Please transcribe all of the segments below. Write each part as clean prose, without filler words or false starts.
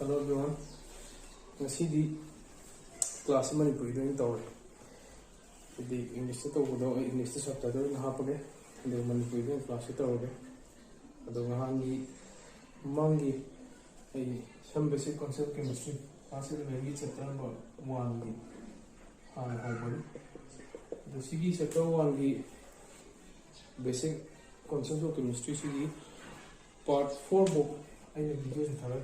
Hello everyone. Ngasi class Manipuri doing tawre. The English to go English to subtitle na hapage. The Manipuri doing class tawre. Ado ngahangi mangi some basic concept chemistry. Pasal lagi chapter number 1 gi hapage. The sigi chapter 1 gi basic concept of chemistry sigi part 4 book. I have videos in third.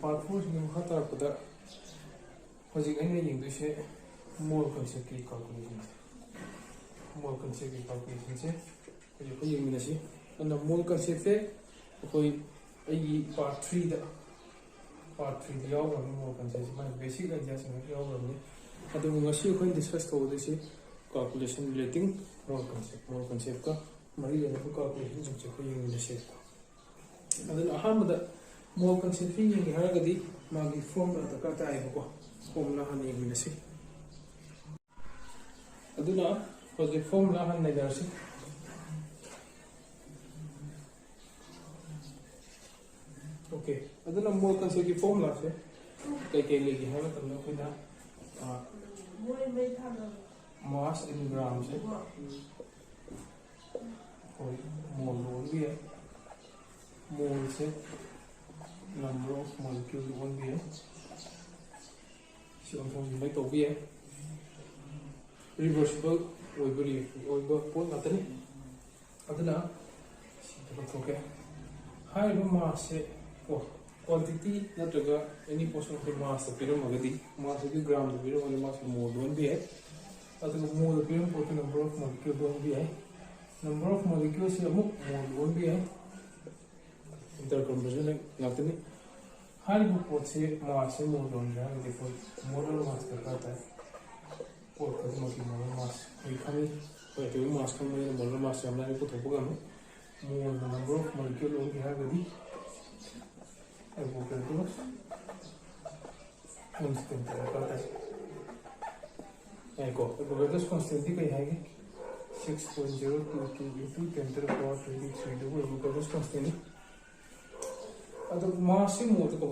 Part 4 is going to be more concept calculations. More concept calculations. And the more concept part 3 the more concept. My basic adjustment. And then we will discuss calculation relating more concept. More concept. Calculations. And then more concept in the Magi form of the Kata formula and English. Aduna was the formula and legacy. Okay, Aduna more concept formula. Take a lady have it and mass in grams. More low moles. Number of molecules won't be reversible nothing. Okay. High mass quantity not any portion of the mass of pyramid mass of the gram the pyramid mass more don't be more the pyramid number of molecules won't be number of molecules more won't be interconversion nothing. High report say mass and more on the model mass or model mass. We come in where the mass come in model mass and I put a program more the number of molecules we have ready. I will calculate constant. I go the weather's constantly high 6.022 into 10 to the power 23 the weather's constantly. Mass is more to the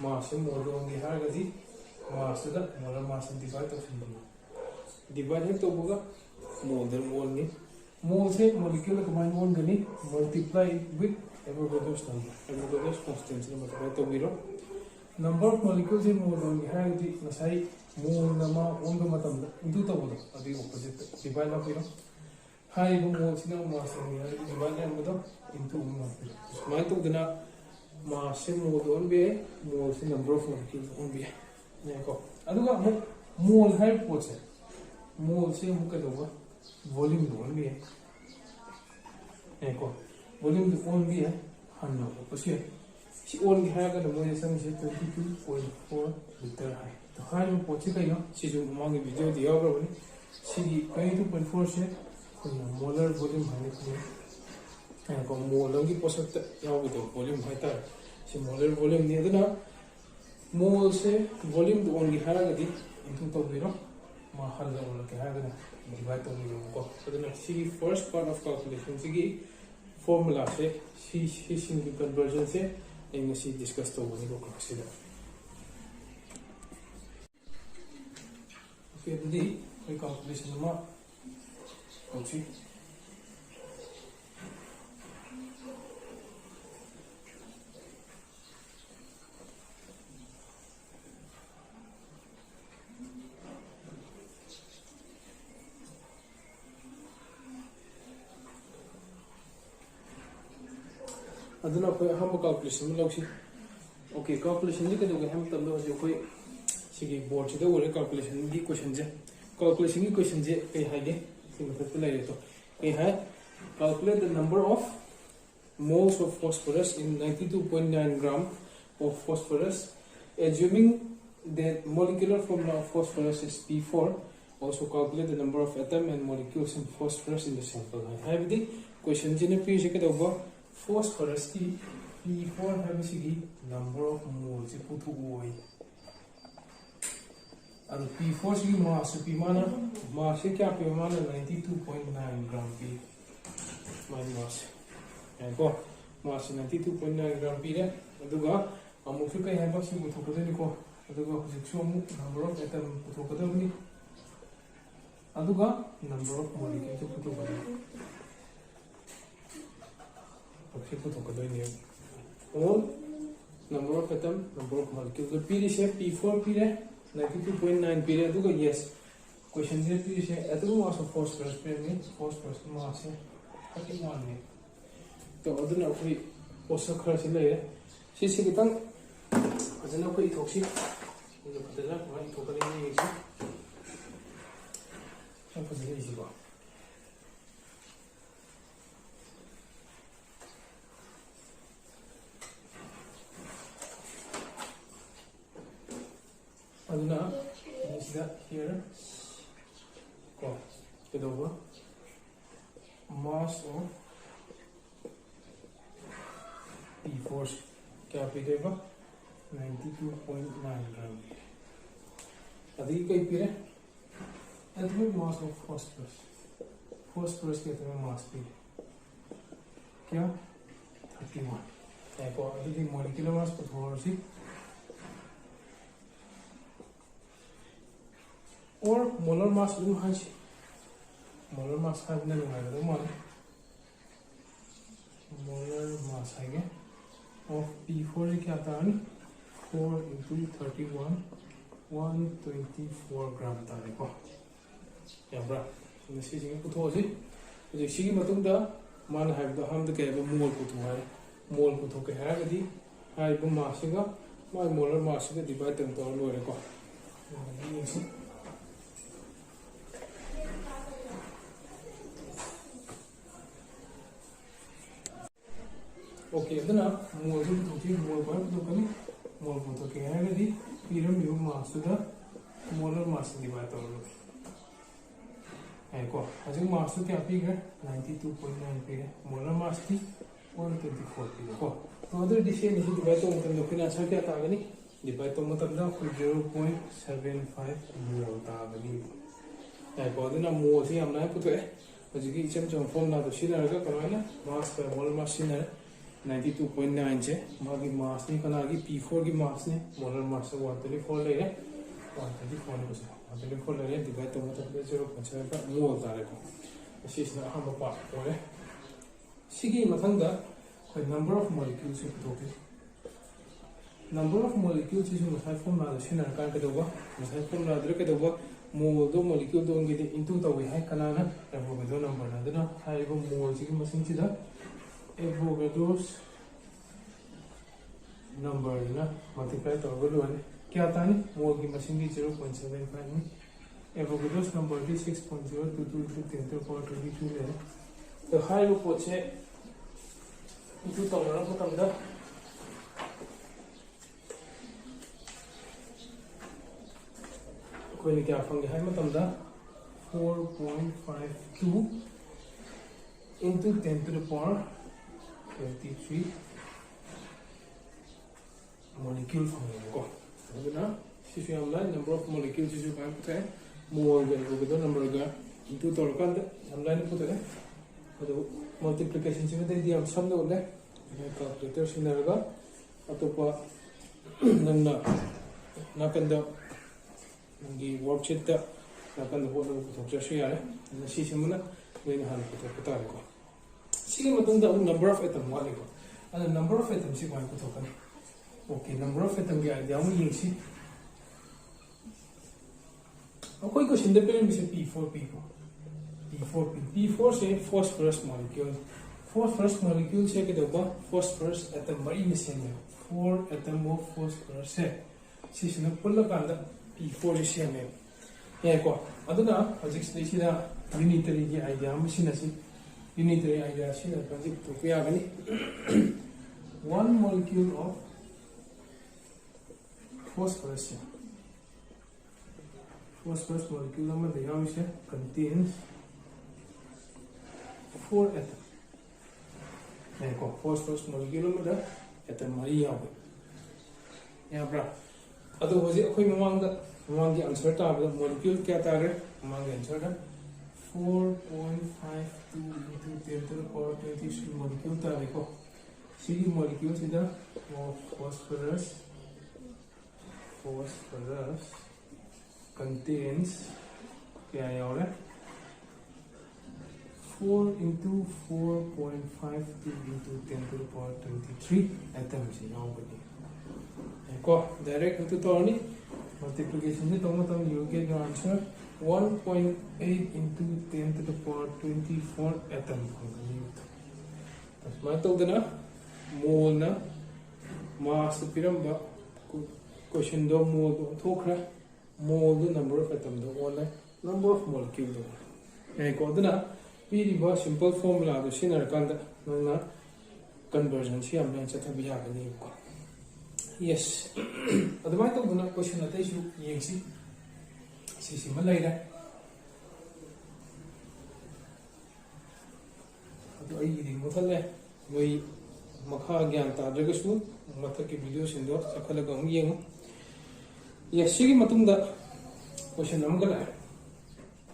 mass more on the Hargadi, mass of the molar mass and divide of divided to Boga more than one. More say molecular combined one gani multiply with Avogadro's number. Avogadro's constants number of molecules in more on the Hargadi, Masai, more nama on the matam into the opposite divide of high moles no mass and divide into my to mass more on be more number of molecules on be. Mole height what's it? Mole say volume on be. Volume on be 100%. She only had a more than 22.4 liter high. The high of Portugal, she's among the video the other she 22.4 share molar volume high. And from more longy post with the volume higher. She molar volume near the more say volume to only Haragadi into Tobiro, Mahal or Kahagana, divide on see first part of calculation. She formula say she's in the conversion say and she discussed over the consider. Okay, the calculation mark. Okay. Aduna hamba calculation logsi. Okay, calculation ni kadu ham tam do jo koi sigi board se do calculation di question je. Calculation ki question je kai haide sing mathak lai to. Kai hai calculate the number of moles of phosphorus in 92.9 gram of phosphorus assuming that molecular formula of phosphorus is P4. Also calculate the number of atoms and molecules in phosphorus in the sample. Have the question je ne pi se kadu phosphorus की P4 है basically number of moles से पुथु हुआ है और P4 की mass P mass से क्या P माना 92.9 ग्राम P मास है को mass 92.9 gram pire aduga amuk su kai haba si puthokadani ko aduga hojik su amuk number of atom puthokadani aduga number of molecule su puthokadani okay puthokadani all number of atom number of molecule so pire se p4 pire 92.9 pire aduga yes question je pire se atom mass of phosphorus pire me phosphorus mass है 31 ne तो अदुना कोई पोषक खरा से ले से कितन अजना कोई थोक्सी जो पतला कोई थोकले नहीं है सब पतले इसी को अदुना इसका here को ये दो mass of P4 क्या पीरेगा 92.9 ग्राम अभी कई पीरे अदमी मास ऑफ फॉस्फोरस फॉस्फोरस के अदमी मास पीरे क्या 31 है को अदमी मॉलिक्यूलर मास पर थोड़ा सी और मोलर मास भी है मोलर मास है ना लगा दो मोलर मास है क्या of P4 क्या था 4 into 31 124 ग्राम था देखो यार ब्रा इसी चीज़ को तो जी तो इसी की मतलब दा मान है तो हम तो क्या है मोल को तो है मोल को तो क्या है कि है वो मास का मान मोलर मास का डिवाइड करते हैं लोग देखो ओके अदना मोल जो तो मोल पर तो कभी मोल को तो क्या है कि पीरम यू मास का मोलर मास डिवाइड कर लो है को अजून मास क्या पी गया 92.9 पी है मोलर मास की 124 पी को तो अदर डिशे नहीं डिवाइड तो मतलब लोग ने अच्छा क्या था कि नहीं डिवाइड तो मतलब ना 0.75 मोल था कि है को अदना मोल से हमने पुतो है अजून की इचम जो फॉर्म ना तो सीधा रखा करवाना मास पर मोलर मास सीधा 92.9 से मागी मास ने कना की P4 की मास ने मोलर मास से 134 ले रहे 134 ने कुछ 134 ले रहे डिवाइड तो मतलब 0.75 मोल तारे को इसी से हम बात करें सिगी मतलब दा कोई नंबर ऑफ मॉलिक्यूल्स से बताओगे नंबर ऑफ मॉलिक्यूल्स जो मसाइल फॉर्मूला से ना का दोगा मसाइल फॉर्मूला दर के दोगा मोल दो मॉलिक्यूल दो के इनटू तो है कना ना एवोगाड्रो नंबर ना दना हाइबो मोल से की मसिंग से दा Avogadro's number ना multiply तो अवगुड क्या था नहीं मोल की मशीन की 0.75 में Avogadro's number की 6.022 into 10 to the power 22 ले तो हाई वो पोचे इतु तो ना को तंदा कोई नहीं क्या फंगे हाई में तंदा 4.52 into 10 to the power 23 molecule को अदना सिसु हमला number of molecules जो काय पुते मोल के number का into तो रकंद हमला ने पुते अदो multiplication से दे दिया सम दो ले कैलकुलेटर से नरगा अतोपा नन्ना नाकंद नंगी वर्कशीट ता नाकंद होलो पुथोक्चसे यारे सिसु मुना लेन हाल पुता को सिगे मतंदा नंबर ऑफ एटम वाले को अन नंबर ऑफ एटम से कोई तो कन ओके नंबर ऑफ एटम के आइडिया में यंगसी कोई क्वेश्चन दे पेन से p4 से phosphorus molecule से के दोबा phosphorus एटम बड़ी मिसिंग है 4 एटम ऑफ phosphorus है सिसने पुल कांदा p4 से में ये को अदना फिजिक्स लेसिदा यूनिटरी की आइडिया में सिनसी unitary idea से नरकाजिक तो क्या बनी one molecule of phosphorus molecule में दिया हुआ है contains 4 atom देखो phosphorus molecule में दा atom मरी यहाँ पर अतो हो जाए कोई ममांग की आंसर ता अब molecule क्या था अगर ममांग आंसर ता 4.52 into 10 to the power 23 molecule था देखो Sigi molecule is the phosphorus contains 4 into 4.52 into 10 to the power 23 atoms in our body. Direct into Tony multiplication, you get your answer 1.8 into 10 to the power 24 atoms. That's my total mole na mass the pyramid question do mole to mole the number of atoms, the number of molecules. I got the very simple formula to see our conversion. Yes, at the might of the question that you see later. I eating Mutale, we Makagan Tadragasmu, Mataki videos in those, Sakalagam Yang. Yes, Shigi Matunda question number.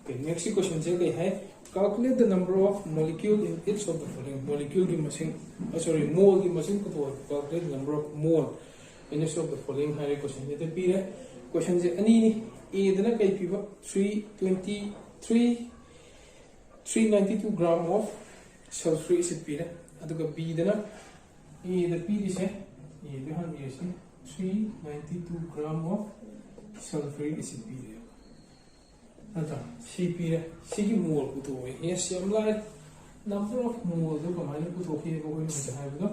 Okay, next question say calculate the number of molecules in each of the following. Molecule की machine, mole की machine को तो calculate the number of mole in each of the following. हमारे question ये तो पीरे question से अनी A दना कई पीवा 392 gram of sulfuric acid पीरे अतुका B दना A द पीरे से ये भी हम ये से 392 gram of sulfuric acid पीरे C pire C mole put away. Yes, I'm like number of moles of mine put okay going to have the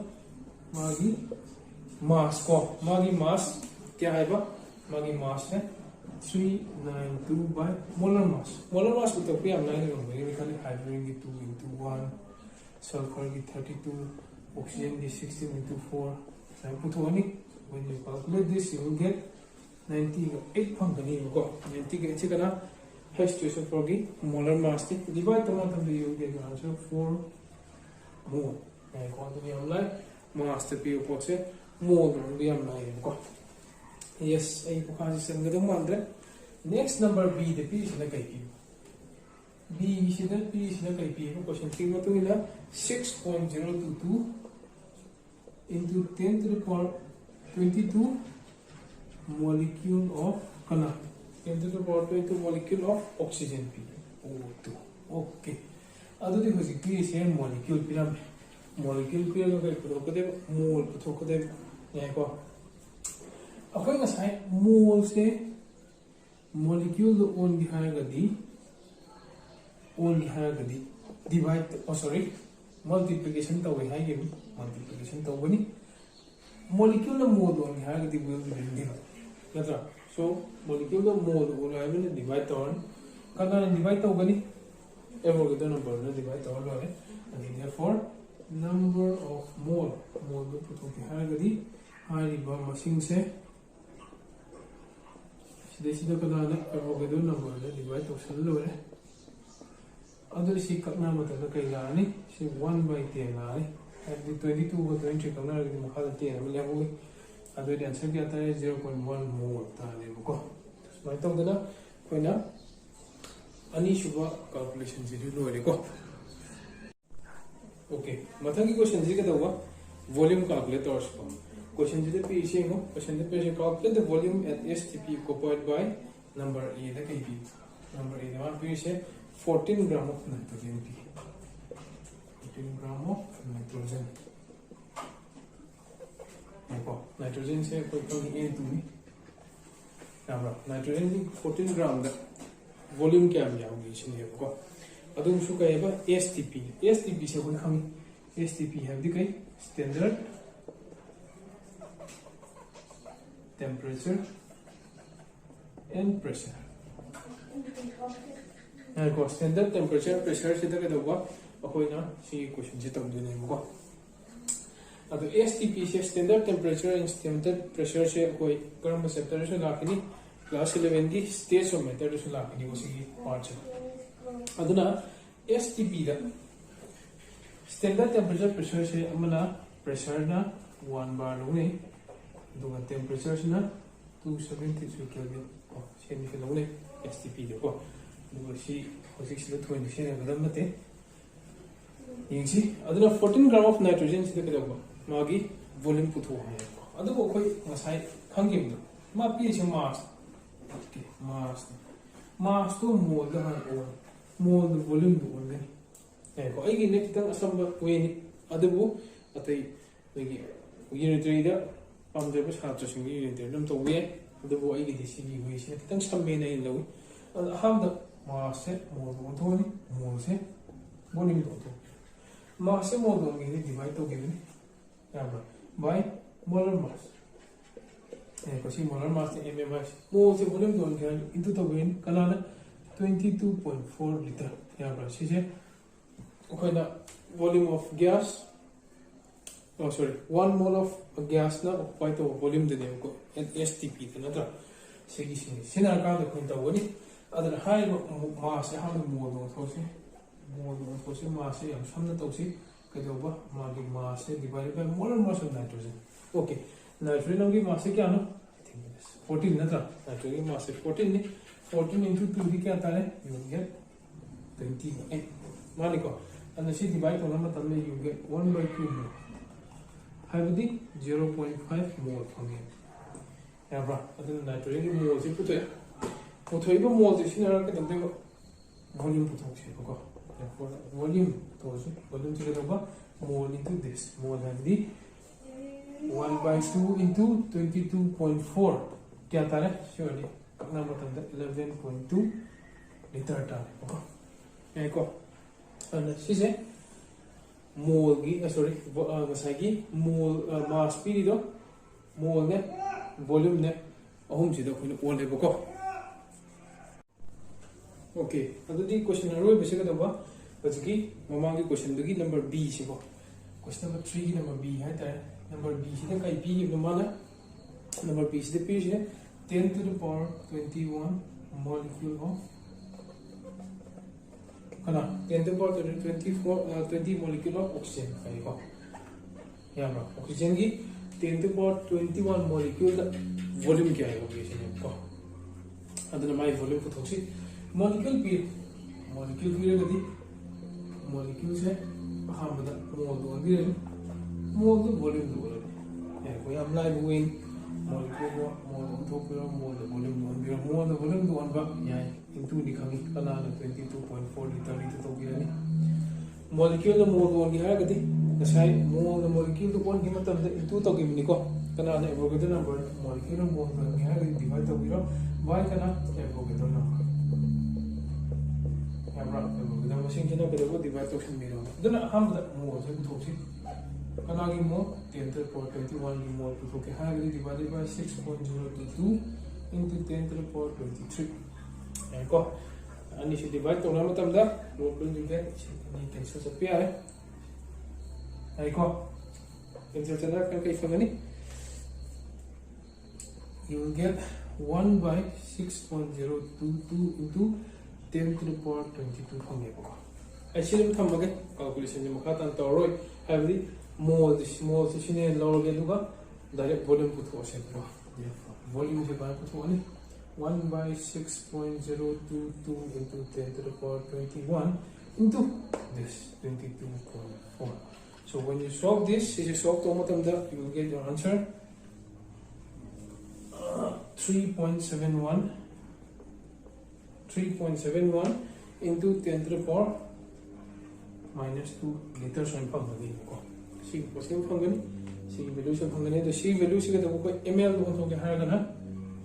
Maggie mass ko Maggie mass Kiaba Maggie mass 392 by molar mass. Molar mass put okay. I'm like basically hydrogen get 2 into 1, sulfur get 32, oxygen get 16 into 4. I put only when you calculate this you will get 98 company you go 98 H2 for the molar mass. Divide the you get the answer 4 mole. I want to be online. Mass the P opposite mole will be online. Yes, I can send the one. Next number B, the P is in the KP. B is the P is in the KP. Question 3 6.022 into 10 to the power 22 molecule of Kana. 10 to the power 22 molecule of oxygen O2. Okay. Other than the same molecule pyramid. Molecule pyramid mole putokade. Upon a side, mole say molecule only hierarchy divide multiplication to we high multiplication to one molecular mode only hierarchy will be divide. So molecular mode will have been divide on can divide to one ever get the number divide all and therefore number of mole put okay hierarchy high machine say this is the number divide to cell. Other she cut number to the Kailani, she 1 by 10. At the 22 or 20 corner in the Mahal level, other than 0.1 more time. My tongue, when any sugar calculations, you know. Okay, Matangi question is the volume calculators. Question to the PCA, question the patient calculate the volume at STP occupied by number A, the KP. Number A, the one PCA 14 gram of nitrogen P. 14 gram of nitrogen. Nitrogen say from A to me. Now, nitrogen 14 gram the volume can be out. Adum Shuka STP. STP say will come STP have the standard temperature and pressure. And standard temperature pressure is the question. The STP standard temperature and standard pressure is the class 11 stage of method is the STP standard temperature pressure is pressure 1 bar. The temperature is 273 Kelvin. STP. You see, 27 you see, 14 gram of nitrogen is the मागी volume पुथोने को अदुबो कोई ngасai khangim ma pi se mass okay mass to mol da han on mol the volume do on gani ko ai gi ne kitang asamba we ni adubu atai gi unitary da pamde ba chhatra sing gi unitary dum to we adubu ai gi si gi we se kitang samme na in lawi ham da mass se mol do to ni mol se volume do to mass se mol do gi divide to gi ni ya by molar mass kasi molar mass ni mm's mol se volume don kan into the win kanana 22.4 liter ya bra si je okhona volume of gas oh sorry 1 mole of gas na occupy to volume de ko stp na tra segi sina ka de kun ta woni adar high mass ha mol do so se mass ya samna to si kedoba magi mass divided by molar mass of nitrogen okay nitrogen की मास क्या ना 14 ना था nitrogen की मास 14 ने 14 into 2 भी क्या आता है you get 20 मान लो अनसी डिवाइड होना मतलब में you get 1/2 मोल है बदी 0.5 मोल होंगे यार बा अदर nitrogen की मोल से पुतो ये मोल से सीना रख के तब देखो वॉल्यूम पुतो से को वॉल्यूम तो से देखो मोल into this मोल है बदी 1/2 into 22.4 क्या आता है surely अपना मतलब 11.2 लीटर आता है ओके को अनसी से मोल की सॉरी ngасai की मोल मास पी दो मोल ने वॉल्यूम ने अहम से दो कोई ओल है बको ओके अदुदी क्वेश्चन अरोय बेसे का दबा बजकी ममांग की क्वेश्चन दगी नंबर बी से को क्वेश्चन नंबर 3 की नंबर बी है त number b is the kai p mana number b is the p is 10 to the power 21 molecule of kana 10 to the power 20 molecule of oxygen kai ko ya ma oxygen ki 10 to the power 21 molecule da volume kya hai oxygen ko adana mai volume ko thoksi molecule p gadi molecule se hamada mol do bi mol the volume do कोई हम live हुईं molecule mol तो फिर mol the volume do भी mol the volume do अनबा यहाँ into दिखाएंगे कला ना 22.4 लीटर तो भी नहीं molecule the mol do क्या है कभी ऐसा mol the molecule तो कौन कीमत तब into तो कीमत निको कला ना Avogadro number molecule mol do क्या है कभी divide तो भी रो y कला एवोगेड्रो नंबर यहाँ पर एवोगेड्रो मशीन के ना कभी वो divide तो शुरू में रो तो ना हम mol से कुछ होती Kanagi mo 10 to the power 21 की मोल को के highly divided by 6.022 into 10 to the power 23 ऐको अन्य से डिवाइड तो ना मतलब दा लोकल निके ये कैंसिल से पे आए ऐको कैंसिल से ना कर कैसे बनी you will get 1 by 6.022 into 10 to the power 22 होंगे को ऐसे हम थमगे कैलकुलेशन में खाता तो रोय हैवी मोल से सीने लोगे दुगा डायरेक्ट वॉल्यूम पुथो से ब्रो वॉल्यूम से बाहर पुथो ने 1 by 6.022 into 10 to the power 21 into this 22.4 so when you solve this is you solve to matam da you will get your answer 3.71 into 10 to the power minus 2 liters on pump again C question फंगनी C value से फंगनी तो सी value से तो कोई ml को तो के हायर ना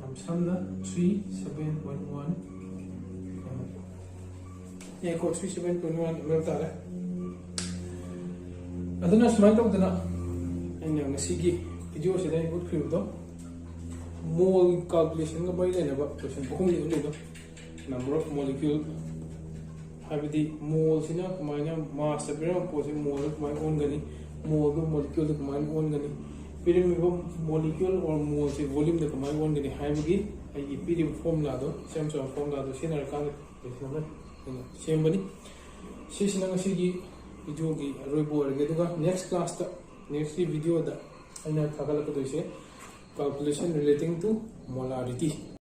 हम समना 37.1 ये को 37.1 ml तारे अदना स्माइल तो दना इन ngasi की वीडियो से दे गुड क्रिम तो मोल कैलकुलेशन का बाय लेना बा क्वेश्चन को हम ले दो नंबर ऑफ मॉलिक्यूल हाबिदी मोल सिना कमाइना मास सेपरेट पोसे मोल कमाइ ऑन गनी मोल दो मॉलिक्यूल द कमाइन ऑन गनी पिरिमिबो मॉलिक्यूल और मोल से वॉल्यूम द कमाइन ऑन गनी हाइबगी आई पिरिम फॉर्मूला दो सेम फॉर्मूला दो सिनर का नंबर सेम बनी सिसिना ngasi की वीडियो की रोइबो रगे दुगा नेक्स्ट क्लास ता नेक्स्ट वीडियो दा अइना थागला को दोइसे कैलकुलेशन रिलेटिंग टू मोलारिटी